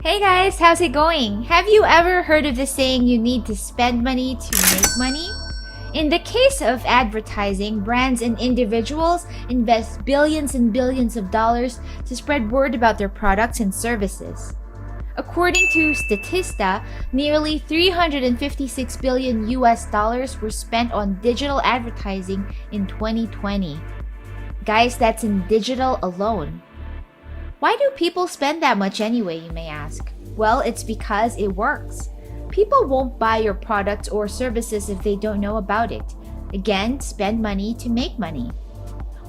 Hey guys, how's it going? Have you ever heard of the saying you need to spend money to make money? In the case of advertising, brands and individuals invest billions and billions of dollars to spread word about their products and services. According to Statista, nearly 356 billion US dollars were spent on digital advertising in 2020. Guys, that's in digital alone. Why do people spend that much anyway, you may ask? Well, it's because it works. People won't buy your products or services if they don't know about it. Again, spend money to make money.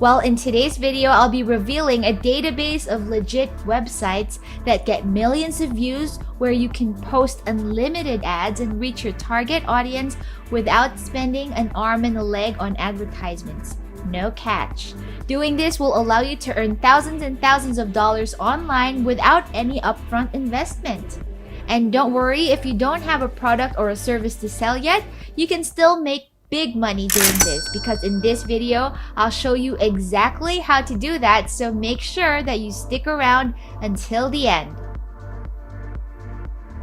Well, in today's video, I'll be revealing a database of legit websites that get millions of views where you can post unlimited ads and reach your target audience without spending an arm and a leg on advertisements. No catch. Doing this will allow you to earn thousands and thousands of dollars online without any upfront investment. And don't worry, if you don't have a product or a service to sell yet, you can still make big money doing this, because in this video, I'll show you exactly how to do that, so make sure that you stick around until the end.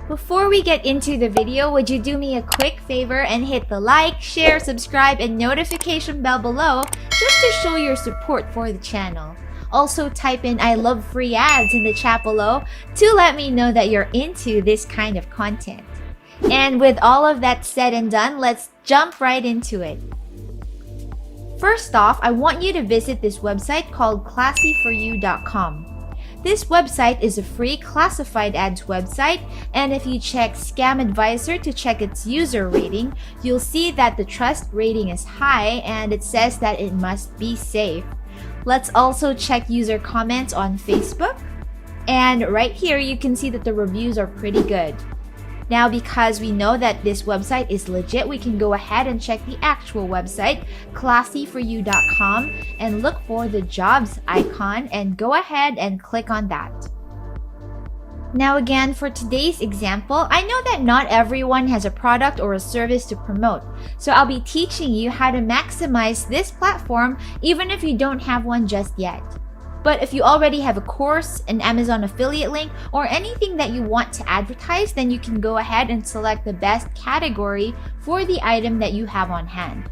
Before we get into the video, would you do me a quick favor and hit the like, share, subscribe, and notification bell below just to show your support for the channel. Also type in "I love free ads" in the chat below to let me know that you're into this kind of content. And with all of that said and done, let's jump right into it. First off, I want you to visit this website called classyforyou.com. This website is a free classified ads website, and if you check Scam Advisor to check its user rating, you'll see that the trust rating is high and it says that it must be safe. Let's also check user comments on Facebook. And right here, you can see that the reviews are pretty good. Now, because we know that this website is legit, we can go ahead and check the actual website, classyforyou.com, and look for the jobs icon and go ahead and click on that. Now again, for today's example, I know that not everyone has a product or a service to promote, so I'll be teaching you how to maximize this platform even if you don't have one just yet. But if you already have a course, an Amazon affiliate link, or anything that you want to advertise, then you can go ahead and select the best category for the item that you have on hand.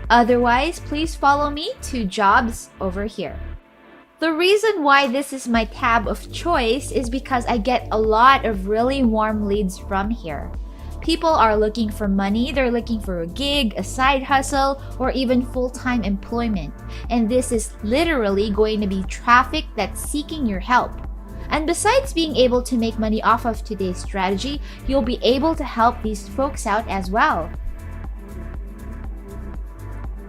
Otherwise, please follow me to jobs over here. The reason why this is my tab of choice is because I get a lot of really warm leads from here. People are looking for money, they're looking for a gig, a side hustle, or even full-time employment. And this is literally going to be traffic that's seeking your help. And besides being able to make money off of today's strategy, you'll be able to help these folks out as well.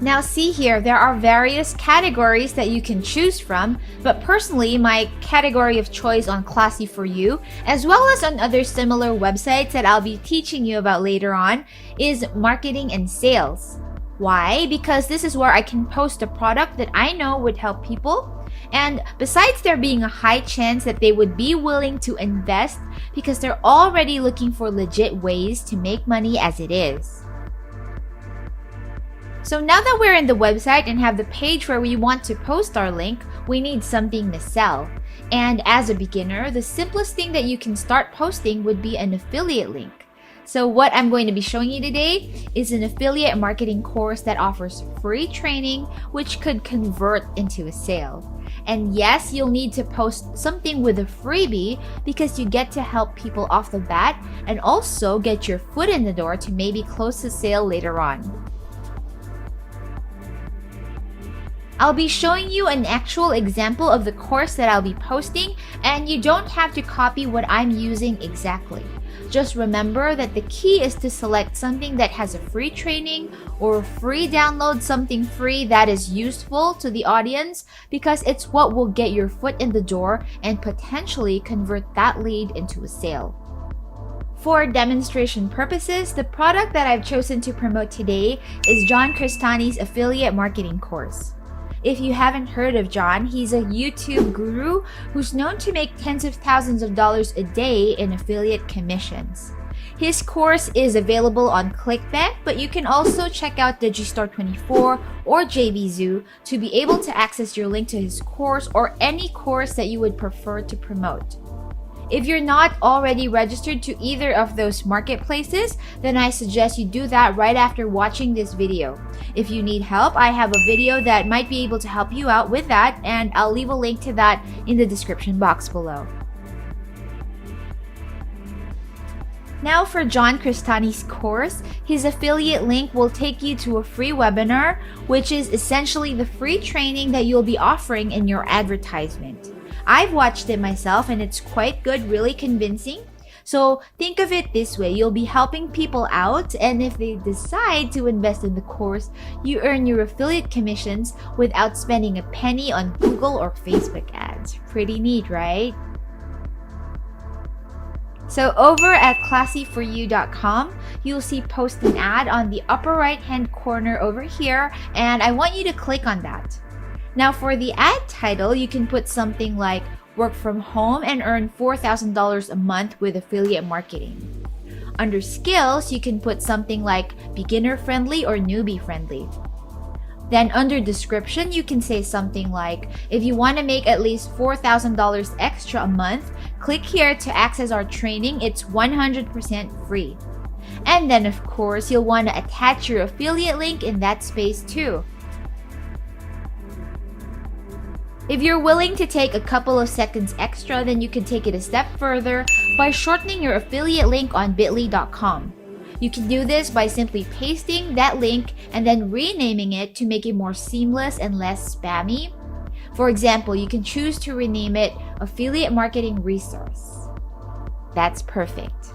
Now see here, there are various categories that you can choose from, but personally, my category of choice on Classy For You, as well as on other similar websites that I'll be teaching you about later on, is marketing and sales. Why? Because this is where I can post a product that I know would help people, and besides there being a high chance that they would be willing to invest because they're already looking for legit ways to make money as it is. So now that we're in the website and have the page where we want to post our link, we need something to sell. And as a beginner, the simplest thing that you can start posting would be an affiliate link. So what I'm going to be showing you today is an affiliate marketing course that offers free training, which could convert into a sale. And yes, you'll need to post something with a freebie because you get to help people off the bat and also get your foot in the door to maybe close the sale later on. I'll be showing you an actual example of the course that I'll be posting, and you don't have to copy what I'm using exactly. Just remember that the key is to select something that has a free training or a free download, something free that is useful to the audience, because it's what will get your foot in the door and potentially convert that lead into a sale. For demonstration purposes, the product that I've chosen to promote today is John Crestani's affiliate marketing course. If you haven't heard of John, he's a YouTube guru who's known to make tens of thousands of dollars a day in affiliate commissions. His course is available on ClickBank, but you can also check out Digistore24 or JVZoo to be able to access your link to his course or any course that you would prefer to promote. If you're not already registered to either of those marketplaces, then I suggest you do that right after watching this video. If you need help, I have a video that might be able to help you out with that, and I'll leave a link to that in the description box below. Now for John Cristani's course, his affiliate link will take you to a free webinar, which is essentially the free training that you'll be offering in your advertisement. I've watched it myself and it's quite good, really convincing. So think of it this way, you'll be helping people out, and if they decide to invest in the course, you earn your affiliate commissions without spending a penny on Google or Facebook ads. Pretty neat, right? So over at classyforyou.com, you'll see post an ad on the upper right hand corner over here, and I want you to click on that. Now for the ad title, you can put something like work from home and earn $4,000 a month with affiliate marketing. Under skills, you can put something like beginner friendly or newbie friendly. Then under description, you can say something like, if you want to make at least $4,000 extra a month, click here to access our training. It's 100% free. And then of course, you'll want to attach your affiliate link in that space too. If you're willing to take a couple of seconds extra, then you can take it a step further by shortening your affiliate link on bit.ly.com. You can do this by simply pasting that link and then renaming it to make it more seamless and less spammy. For example, you can choose to rename it Affiliate Marketing Resource. That's perfect.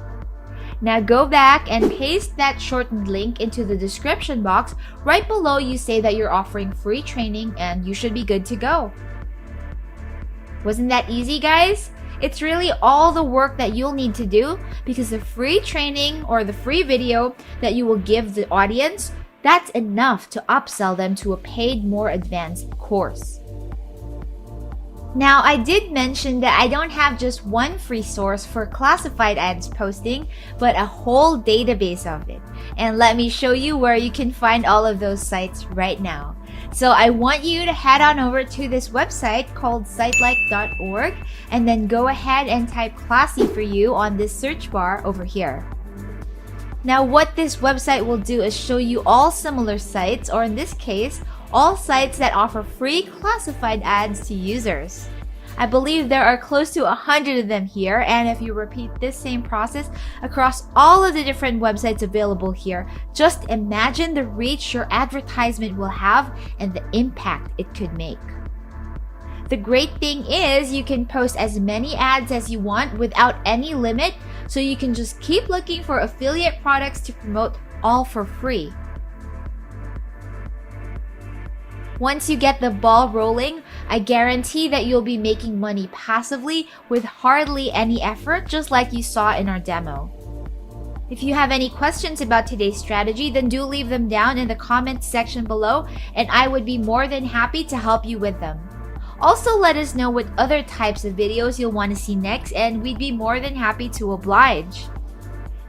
Now go back and paste that shortened link into the description box. Right below, you say that you're offering free training and you should be good to go. Wasn't that easy, guys? It's really all the work that you'll need to do, because the free training or the free video that you will give the audience, that's enough to upsell them to a paid, more advanced course. Now, I did mention that I don't have just one free source for classified ads posting, but a whole database of it. And let me show you where you can find all of those sites right now. So I want you to head on over to this website called sitelike.org and then go ahead and type Classy for You on this search bar over here. Now what this website will do is show you all similar sites, or in this case, all sites that offer free classified ads to users. I believe there are close to 100 of them here, and if you repeat this same process across all of the different websites available here, just imagine the reach your advertisement will have and the impact it could make. The great thing is you can post as many ads as you want without any limit, so you can just keep looking for affiliate products to promote, all for free. Once you get the ball rolling, I guarantee that you'll be making money passively with hardly any effort, just like you saw in our demo. If you have any questions about today's strategy, then do leave them down in the comments section below, and I would be more than happy to help you with them. Also, let us know what other types of videos you'll want to see next, and we'd be more than happy to oblige.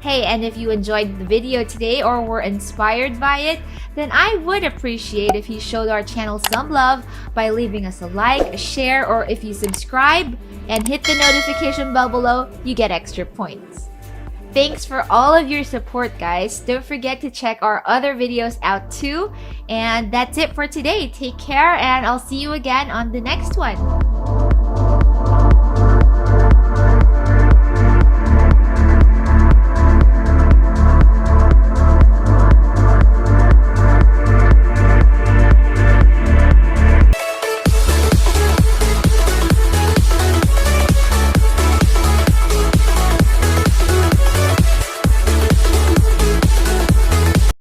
Hey, and if you enjoyed the video today or were inspired by it, then I would appreciate if you showed our channel some love by leaving us a like, a share, or if you subscribe and hit the notification bell below, you get extra points. Thanks for all of your support, guys. Don't forget to check our other videos out too. And that's it for today. Take care, and I'll see you again on the next one.